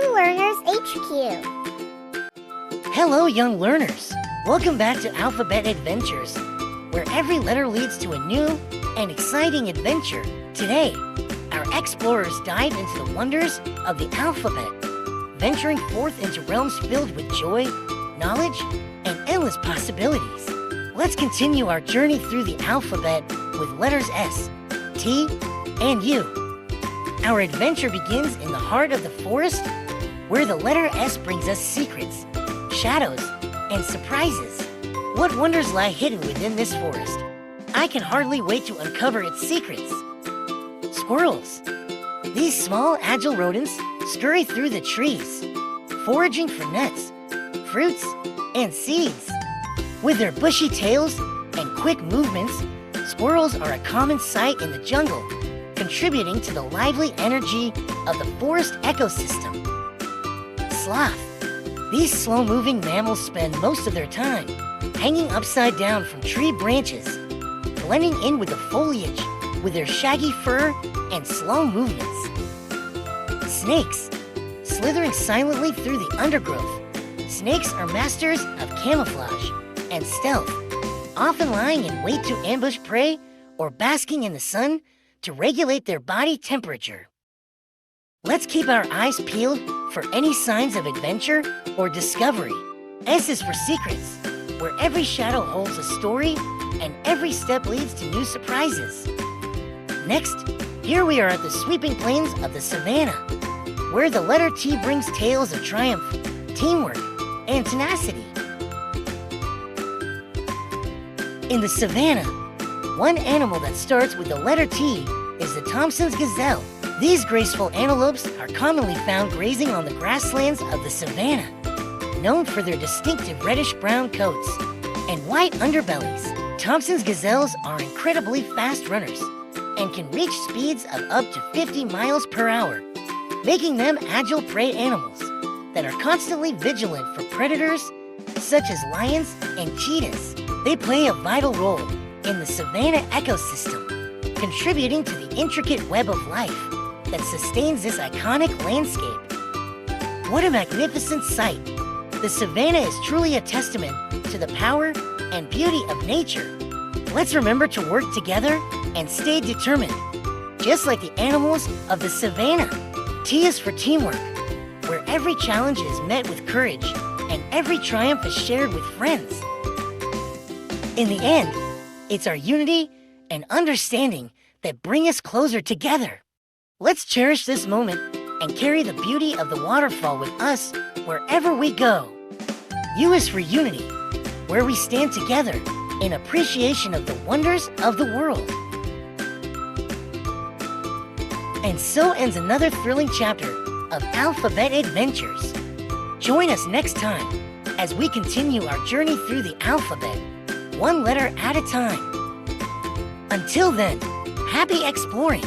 Young Learners HQ. Hello, young learners. Welcome back to Alphabet Adventures, where every letter leads to a new and exciting adventure. Today, our explorers dive into the wonders of the alphabet, venturing forth into realms filled with joy, knowledge, and endless possibilities. Let's continue our journey through the alphabet with letters S, T, and U. Our adventure begins in the heart of the forest, where the letter S brings us secrets, shadows, and surprises. What wonders lie hidden within this forest? I can hardly wait to uncover its secrets. Squirrels. These small, agile rodents scurry through the trees, foraging for nuts, fruits, and seeds. With their bushy tails and quick movements, squirrels are a common sight in the jungle, contributing to the lively energy of the forest ecosystem. Sloth. These slow-moving mammals spend most of their time hanging upside down from tree branches, blending in with the foliage with their shaggy fur and slow movements. Snakes. Slithering silently through the undergrowth, snakes are masters of camouflage and stealth, often lying in wait to ambush prey or basking in the sun to regulate their body temperature. Let's keep our eyes peeled for any signs of adventure or discovery. S is for secrets, where every shadow holds a story and every step leads to new surprises. Next, here we are at the sweeping plains of the Savanna, where the letter T brings tales of triumph, teamwork, and tenacity. In the Savanna, one animal that starts with the letter T is the Thompson's gazelle. These graceful antelopes are commonly found grazing on the grasslands of the Savanna, known for their distinctive reddish-brown coats and white underbellies. Thompson's gazelles are incredibly fast runners and can reach speeds of up to 50 miles per hour, making them agile prey animals that are constantly vigilant for predators such as lions and cheetahs. They play a vital role in the savanna ecosystem, contributing to the intricate web of life that sustains this iconic landscape. What a magnificent sight! The savanna is truly a testament to the power and beauty of nature. Let's remember to work together and stay determined, just like the animals of the savanna. T is for teamwork, where every challenge is met with courage and every triumph is shared with friends. In the end, it's our unity and understanding that bring us closer together. Let's cherish this moment and carry the beauty of the waterfall with us wherever we go. U is for unity, where we stand together in appreciation of the wonders of the world. And so ends another thrilling chapter of Alphabet Adventures. Join us next time as we continue our journey through the alphabet, one letter at a time. Until then, happy exploring!